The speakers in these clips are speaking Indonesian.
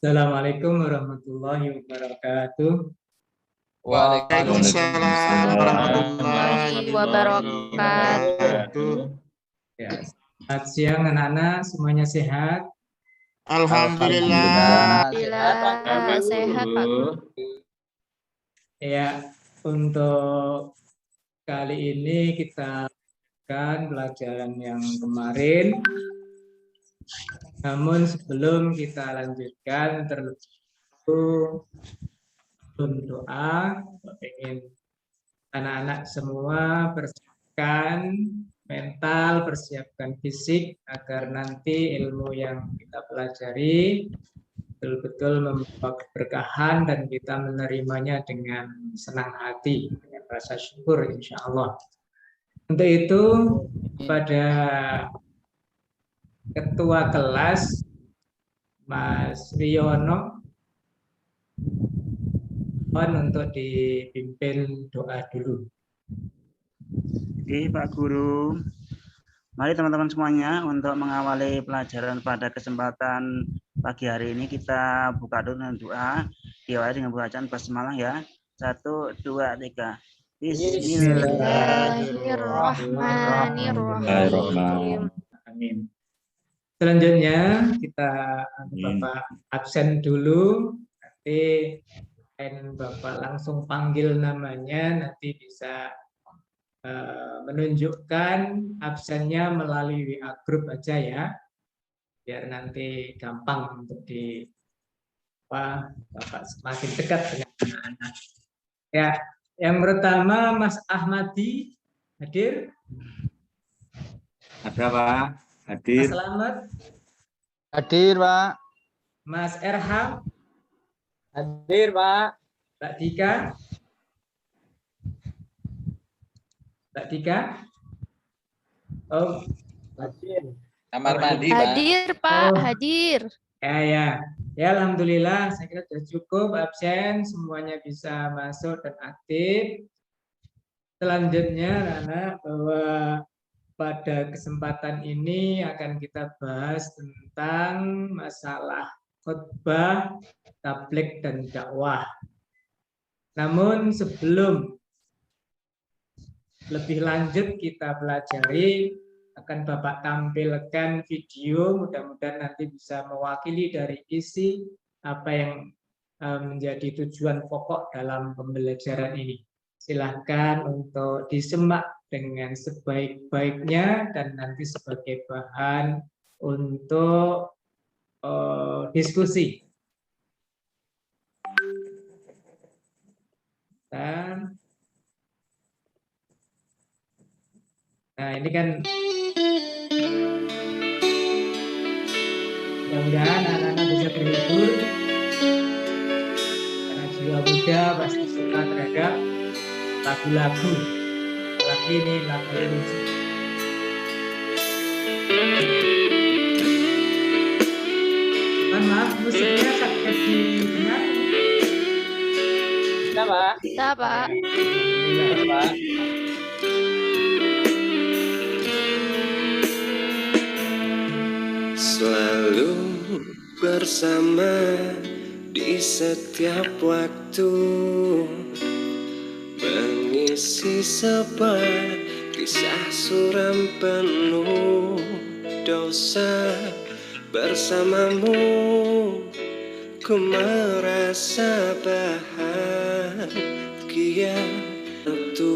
Assalamualaikum warahmatullahi wabarakatuh. Waalaikumsalam warahmatullahi wabarakatuh. Ya, selamat siang anak-anak, semuanya sehat? Alhamdulillah. Sehat, Pak Guru. Ya, untuk kali ini kita akan pelajaran yang kemarin. Namun sebelum kita lanjutkan, terlebih dahulu doa, ingin anak-anak semua persiapkan mental, persiapkan fisik agar nanti ilmu yang kita pelajari betul-betul membawa keberkahan dan kita menerimanya dengan senang hati, dengan rasa syukur insya Allah. Untuk itu pada Ketua kelas Mas Riono untuk dipimpin doa dulu. Oke, Pak Guru. Mari teman-teman semuanya untuk mengawali pelajaran pada kesempatan pagi hari ini kita buka dulu dengan doa. Diawali dengan bacaan basmalah ya. 1, 2, 3. Bismillahirrahmanirrahim. Amin. Selanjutnya kita Bapak absen dulu. Nanti Bapak langsung panggil namanya, nanti bisa menunjukkan absennya melalui WA grup aja ya, biar nanti gampang untuk Bapak semakin dekat dengan anak-anak. Ya, yang pertama Mas Ahmadi hadir. Ada Pak, hadir. Mas Selamat. Hadir Pak. Mas Erham. Hadir Pak. Mbak Dika. Mbak Dika. Oh, Hadir. Kamar mandi Pak. Hadir Pak, hadir. Ya. Ya, alhamdulillah, saya kira sudah cukup absen, semuanya bisa masuk dan aktif. Selanjutnya, anak-anak, bahwa pada kesempatan ini akan kita bahas tentang masalah khutbah, tabligh dan dakwah. Namun sebelum lebih lanjut kita pelajari, akan Bapak tampilkan video, mudah-mudahan nanti bisa mewakili dari isi apa yang menjadi tujuan pokok dalam pembelajaran ini. Silahkan untuk disimak dengan sebaik-baiknya dan nanti sebagai bahan untuk diskusi. Nah, ini kan mudah-mudahan anak-anak bisa terhibur karena jiwa muda pasti suka terhadap lagu-lagu. Apalagi ini lagu lucu. Maaf, musiknya sakit didengar. Bisa Pak. Bisa Pak. Bisa Pak. Selalu bersama di setiap waktu, mengisi sebuah kisah suram penuh dosa. Bersamamu ku merasa bahagia. Waktu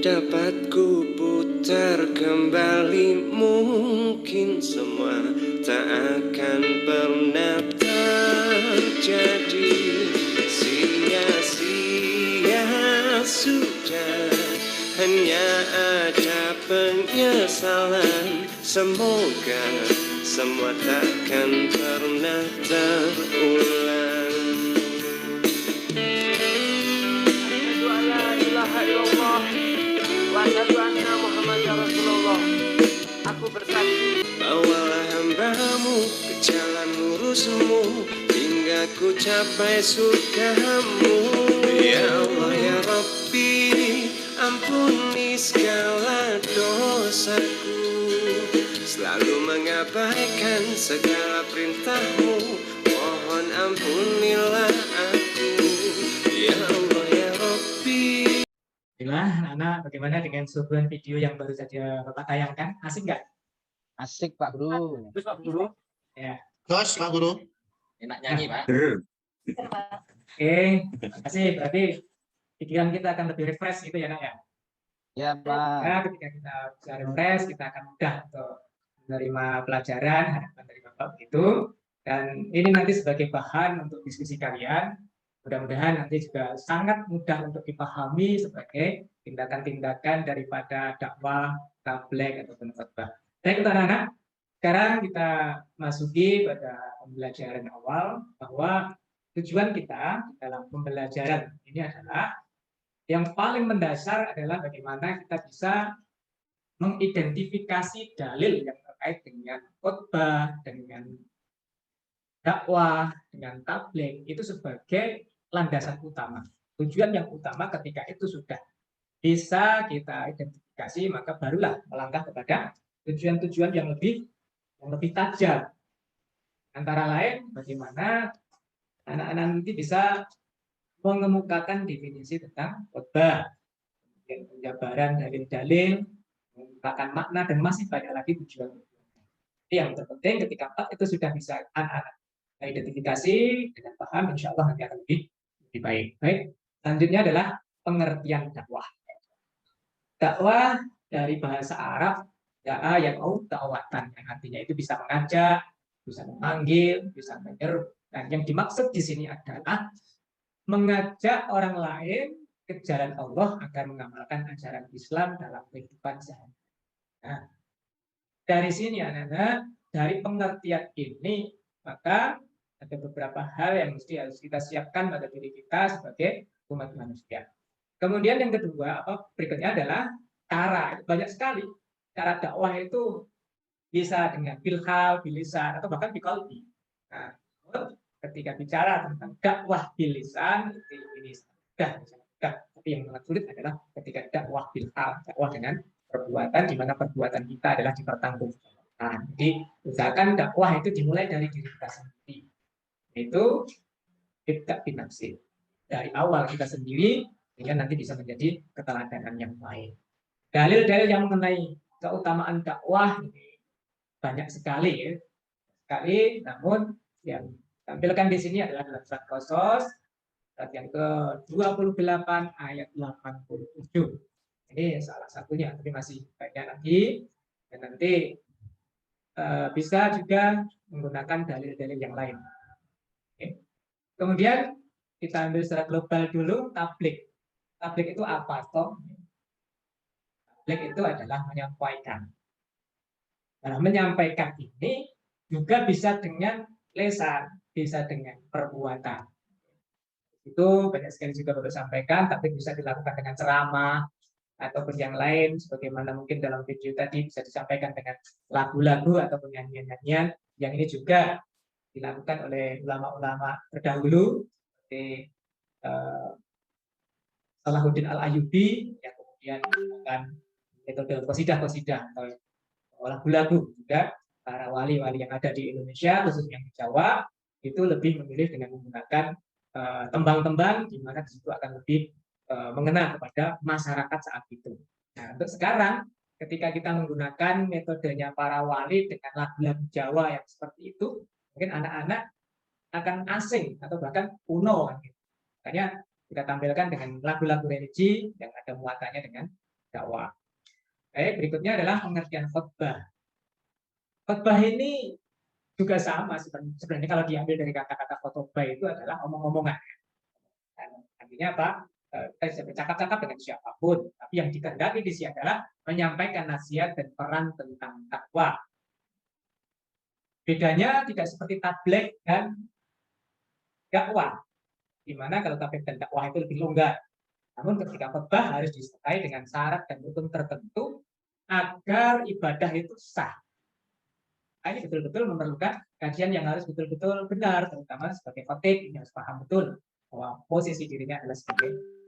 dapat ku putar kembali, mungkin semua tak akan pernah terjadi. Sia-sia sudah, hanya ada penyesalan. Semoga semua takkan pernah terulang. Asyhadu an la ilaha illallah wa asyhadu anna Muhammadar Rasulullah. Aku bersaksi, bawalah hamba-Mu ke jalan lurus-Mu hingga ku capai surga-Mu. Ya Allah ya Rabbi, ampuni segala dosaku, selalu mengabaikan segala perintah-Mu ampunilah aku, ya Allah ya Rabbi. Baiklah, anak-anak, bagaimana dengan suguhan video yang baru saja Bapak tayangkan? Asik nggak? Asik Pak Guru. Terus Pak Guru? Ya. Tos, Pak Guru. Enak nyanyi, Pak. Oke, terima kasih. Berarti pikiran kita akan lebih refresh gitu ya, Nak ya. Ya Pak. Nah, ketika kita bisa refresh, kita akan mudah untuk menerima pelajaran, harapan dari Bapak begitu. Dan ini nanti sebagai bahan untuk diskusi kalian. Mudah-mudahan nanti juga sangat mudah untuk dipahami sebagai tindakan-tindakan daripada dakwah, tabligh ataupun khotbah. Baik untuk anak-anak, sekarang kita masuki pada pembelajaran awal bahwa tujuan kita dalam pembelajaran ini adalah yang paling mendasar adalah bagaimana kita bisa mengidentifikasi dalil yang terkait dengan khotbah, dengan dakwah, dengan tabligh itu sebagai landasan utama. Tujuan yang utama ketika itu sudah bisa kita identifikasi, maka barulah melangkah kepada tujuan-tujuan yang lebih tajam. Antara lain bagaimana anak-anak nanti bisa mengemukakan definisi tentang khotbah, kemudian penjabaran dalil-dalil, mengemukakan makna, dan masih banyak lagi tujuan. Yang terpenting ketika itu sudah bisa anak-anak identifikasi dengan paham, insya Allah nanti akan lebih baik. Baik, selanjutnya adalah pengertian dakwah. Dakwah dari bahasa Arab da'a yang dakwatan, yang artinya itu bisa mengajak, bisa memanggil, bisa menyeru. Dan yang dimaksud di sini adalah mengajak orang lain ke jalan Allah agar mengamalkan ajaran Islam dalam kehidupan sehari-hari. Nah, dari sini anak-anak, dari pengertian ini maka ada beberapa hal yang mesti harus kita siapkan pada diri kita sebagai umat manusia. Kemudian yang kedua, berikutnya adalah cara. Banyak sekali cara dakwah itu bisa dengan bilhal, bilisan, atau bahkan biqalbi. Nah, ketika bicara tentang dakwah bilisan, ini sudah. Tapi yang sangat sulit adalah ketika dakwah bilhal, dakwah dengan perbuatan, di mana perbuatan kita adalah dipertanggungjawabkan. Jadi usahakan dakwah itu dimulai dari diri kita sendiri. Itu ibda' binafsi. Dari awal kita sendiri, sehingga nanti bisa menjadi keteladanan yang baik. Dalil-dalil yang mengenai keutamaan dakwah ini banyak sekali, namun yang tampilkan di sini adalah dalam surat Qasas, surat yang ke-28 ayat 87. Ini salah satunya, tapi masih banyak lagi. Dan nanti bisa juga menggunakan dalil-dalil yang lain. Oke. Kemudian kita ambil secara global dulu, tabligh. Tabligh itu apa toh? Tabligh itu adalah menyampaikan. Nah, menyampaikan ini juga bisa dengan lisan, bisa dengan perbuatan. Itu banyak sekali juga perlu sampaikan, tapi bisa dilakukan dengan ceramah ataupun yang lain, sebagaimana mungkin dalam video tadi bisa disampaikan dengan lagu-lagu ataupun nyanyian-nyanyian. Yang ini juga dilakukan oleh ulama-ulama terdahulu seperti Salahuddin Al-Ayyubi, yang kemudian menggunakan metode qasidah-qasidah atau lagu-lagu. Juga para wali-wali yang ada di Indonesia, khususnya di Jawa, itu lebih memilih dengan menggunakan tembang-tembang, di mana di situ akan lebih mengena kepada masyarakat saat itu. Nah, untuk sekarang, ketika kita menggunakan metodenya para wali dengan lagu-lagu Jawa yang seperti itu, mungkin anak-anak akan asing atau bahkan kuno. Makanya kita tampilkan dengan lagu-lagu religi yang ada muatannya dengan dakwah. Baik, berikutnya adalah pengertian khotbah. Khotbah ini juga sama sebenarnya kalau diambil dari kata-kata khotbah itu adalah omong-omongan. Artinya apa? Kita bisa bercakap-cakap dengan siapapun, tapi yang dikehendaki di sini adalah menyampaikan nasihat dan peran tentang dakwah. Bedanya tidak seperti tabligh dan dakwah, di mana kalau tabligh dan dakwah itu lebih longgar. Namun ketika khotbah harus disertai dengan syarat dan rukun tertentu agar ibadah itu sah. Ini betul-betul memerlukan kajian yang harus betul-betul benar, terutama sebagai khatib yang harus paham betul bahwa posisi dirinya adalah sebagai.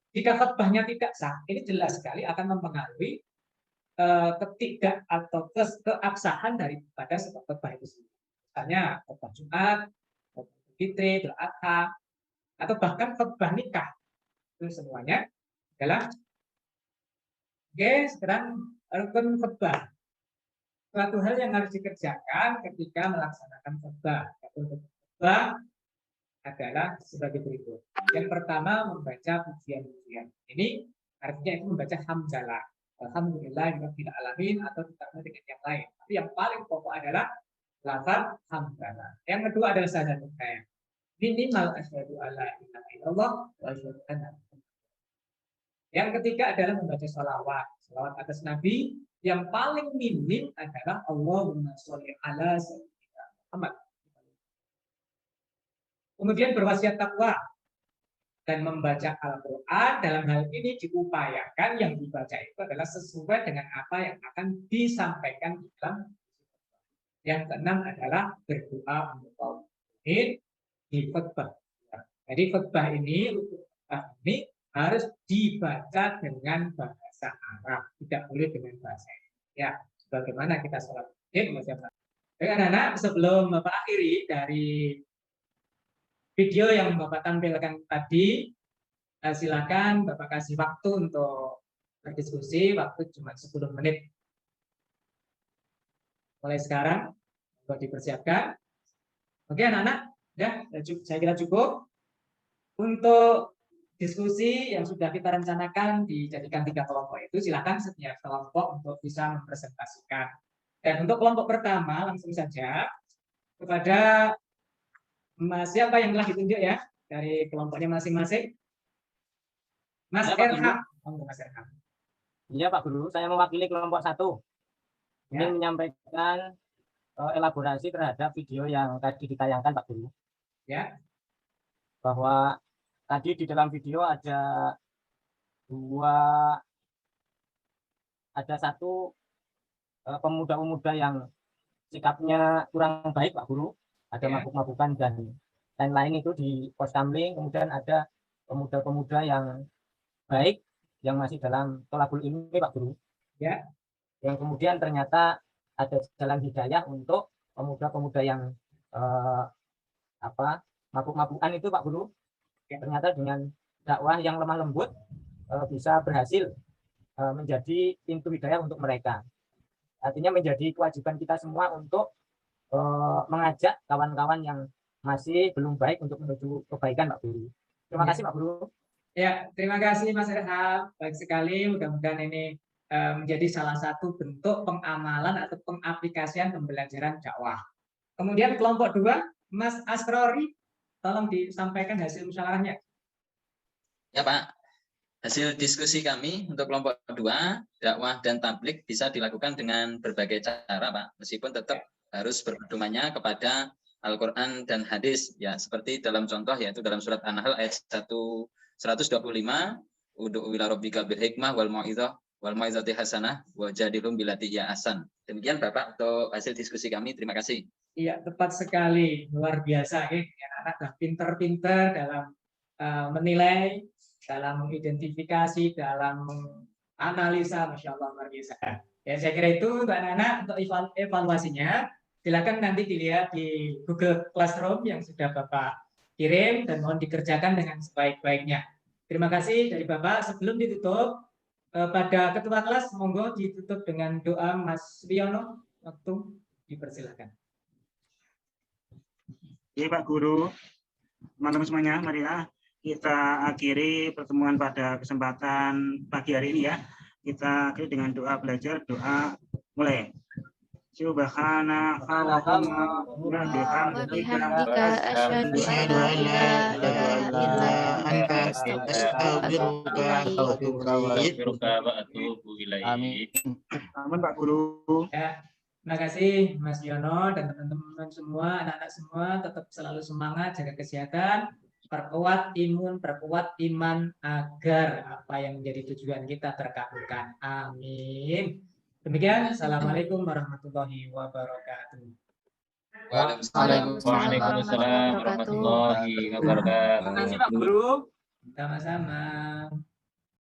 Jika khotbahnya tidak sah, ini jelas sekali akan mempengaruhi ketidak atau keabsahan daripada sebuah khotbah itu sendiri. Misalnya khotbah Jumat, khotbah Fitri, Idul Adha, atau bahkan khutbah nikah. Itu semuanya adalah sekarang rukun khutbah. Suatu hal yang harus dikerjakan ketika melaksanakan khutbah. Khutbah adalah sebagai berikut. Yang pertama membaca pujian-pujian. Ini artinya itu membaca hamdalah. Alhamdulillahirabbil alamin atau ditambah dengan yang lain. Tapi yang paling pokok adalah lafaz hamdalah. Yang kedua adalah syahadat kayak minimal asyhadu alla ilaha illallah wa asyhadu anna. Yang ketiga adalah membaca sholawat atas Nabi. Yang paling minim adalah Allahumma sholli ala sayyidina Muhammad. Kemudian berwasiat takwa dan membaca Al-Quran. Dalam hal ini diupayakan yang dibaca itu adalah sesuai dengan apa yang akan disampaikan di dalam. Yang keenam adalah berdoa untuk kaum mukminin di khutbah. Jadi khutbah ini harus dibaca dengan bahasa Arab, tidak boleh dengan bahasa Indonesia. Ya, sebagaimana kita sholat Id. Anak-anak, sebelum Bapak akhiri dari video yang Bapak tampilkan tadi, silakan Bapak kasih waktu untuk berdiskusi, waktu cuma 10 menit. Mulai sekarang, untuk dipersiapkan. Oke anak-anak, ya, saya kira cukup. Untuk diskusi yang sudah kita rencanakan dijadikan 3 kelompok itu, silakan setiap kelompok untuk bisa mempresentasikan. Dan untuk kelompok pertama, langsung saja kepada siapa yang telah ditunjuk ya dari kelompoknya masing-masing. Mas Erham. Mas Erham. Iya Pak Guru, saya mewakili kelompok 1. Ingin menyampaikan elaborasi terhadap video yang tadi ditayangkan Pak Guru. Ya. Bahwa tadi di dalam video ada satu pemuda-pemuda yang sikapnya kurang baik Pak Guru, ada mabuk-mabukan dan lain-lain itu di pos kamling. Kemudian ada pemuda-pemuda yang baik yang masih dalam thalabul ilmi Pak Guru, ya, yang kemudian ternyata ada jalan hidayah untuk pemuda-pemuda yang mabuk-mabukan itu Pak Guru. Ternyata dengan dakwah yang lemah lembut bisa berhasil menjadi pintu hidayah untuk mereka. Artinya menjadi kewajiban kita semua untuk mengajak kawan-kawan yang masih belum baik untuk menuju kebaikan Pak Guru. Terima kasih Pak Guru. Ya, terima kasih Mas Erham. Baik sekali, mudah-mudahan ini menjadi salah satu bentuk pengamalan atau pengaplikasian pembelajaran dakwah. Kemudian kelompok 2, Mas Asrori, tolong disampaikan hasil musyawarahnya. Ya Pak, hasil diskusi kami untuk kelompok 2, dakwah dan tablik bisa dilakukan dengan berbagai cara Pak, meskipun tetap harus berpedomannya kepada Al-Quran dan hadis, ya seperti dalam contoh yaitu dalam surat An-Nahl ayat 125, Ud'u ila rabbika bil hikmah wal mau'izati hasanah wa jadilhum billati hiya ahsan. Demikian Bapak untuk hasil diskusi kami. Terima kasih. Iya, tepat sekali, luar biasa ya, anak-anak pinter-pinter dalam menilai, dalam mengidentifikasi, dalam menganalisa, Masya Allah luar biasa. Ya, saya kira itu untuk anak-anak untuk evaluasinya. Silakan nanti dilihat di Google Classroom yang sudah Bapak kirim dan mohon dikerjakan dengan sebaik-baiknya. Terima kasih dari Bapak. Sebelum ditutup, pada ketua kelas monggo ditutup dengan doa Mas Wiono. Waktu dipersilakan. Oke Pak Guru, teman-teman semuanya, mari kita akhiri pertemuan pada kesempatan pagi hari ini ya. Kita akhiri dengan doa belajar, doa mulai. Subhanakallahumma wa bihamdika asyhadu an la ilaha illa anta astaghfiruka wa atubu ilaik. Amin. Amin Pak Guru. Ya, terima kasih Mas Yono dan teman-teman semua, anak-anak semua tetap selalu semangat, jaga kesehatan, perkuat imun, perkuat iman agar apa yang menjadi tujuan kita terkabulkan. Amin. Demikian, Assalamualaikum warahmatullahi wabarakatuh. Waalaikumsalam warahmatullahi wabarakatuh. Terima kasih Pak Guru. Sama-sama.